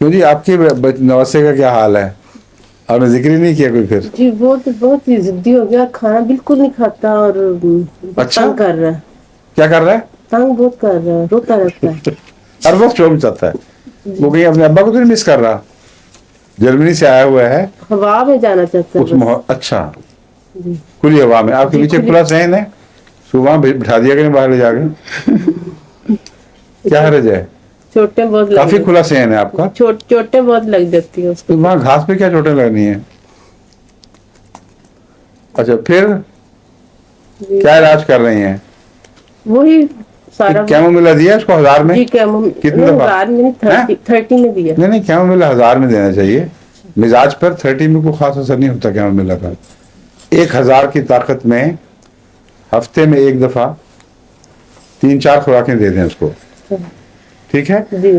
کیوں جی آپ کے نواسے کا کیا حال ہے؟ آپ نے ذکر ہی نہیں کیا کوئی پھر؟ جی بہت ہی ضدی ہو گیا، کھانا بالکل نہیں کھاتا اور اچھا تنگ کر رہا ہے، کیا کر رہا ہے؟ تنگ بہت کر رہا ہے، روتا رہتا ہے ہر وقت شوق چاہتا ہے جی۔ وہ، کہیں اپنے ابا کو تو نہیں مس کر رہا؟ جرمنی سے آیا ہوا ہے ہوا میں جانا چاہتا ہے اس بس۔ اچھا جی کھلی ہوا میں، آپ کے جی پیچھے کھلی کھلا صحن ہے، صبح بٹھا دیا کریں باہر لے جا کے، کیا حرج ہے؟ چوٹیں بہت لگ کافی کھلا صحن ہے آپ کا، جاتی، چوٹیں بہت لگ جاتی ہیں اس کو تو پھر۔ وہاں گھاس پہ کیا چوٹیں لگنی ہیں؟ اچھا پھر جی کیا علاج کر رہی ہیں؟ وہی سارا۔ کیمو ملا دیا اس کو 1000 میں؟ جی کیمو کتنی نہیں، دفعہ؟ 1000 میں نہیں، ہیں؟ 30 میں دیا۔ نہیں نہیں، کیمو ملا 1000 میں دینا چاہیے، مزاج پر 30 میں کوئی خاص اثر نہیں ہوتا کیمو ملا کا۔ 1000 کی طاقت میں ہفتے میں ایک دفعہ 3-4 خوراکیں دے دیں اس کو، ٹھیک ہے؟ جی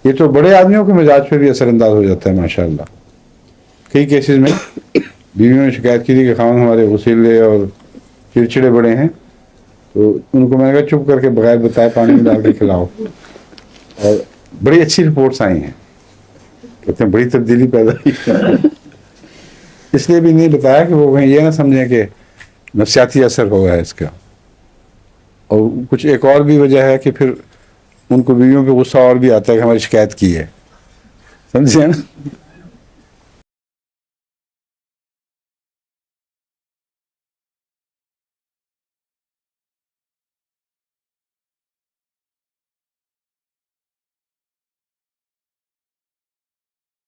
یہ تو بڑے آدمیوں کے مزاج پہ بھی اثر انداز ہو جاتا ہے ماشاءاللہ۔ کئی کیسز میں بیویوں نے شکایت کی تھی کہ خاوند ہمارے غصیلے اور چڑچڑے بڑے ہیں، تو ان کو میں نے کہا چپ کر کے بغیر بتائے پانی میں ڈال کے کھلاؤ، اور بڑی اچھی رپورٹس آئی ہیں، کہتے ہیں بڑی تبدیلی پیدا ہوئی۔ اس لیے بھی نہیں بتایا کہ وہ کہیں یہ نہ سمجھیں کہ نفسیاتی اثر ہوگا اس کا، اور کچھ ایک اور بھی وجہ ہے کہ پھر ان کو بیویوں پہ غصہ اور بھی آتا ہے کہ ہماری شکایت کی ہے، سمجھے نا؟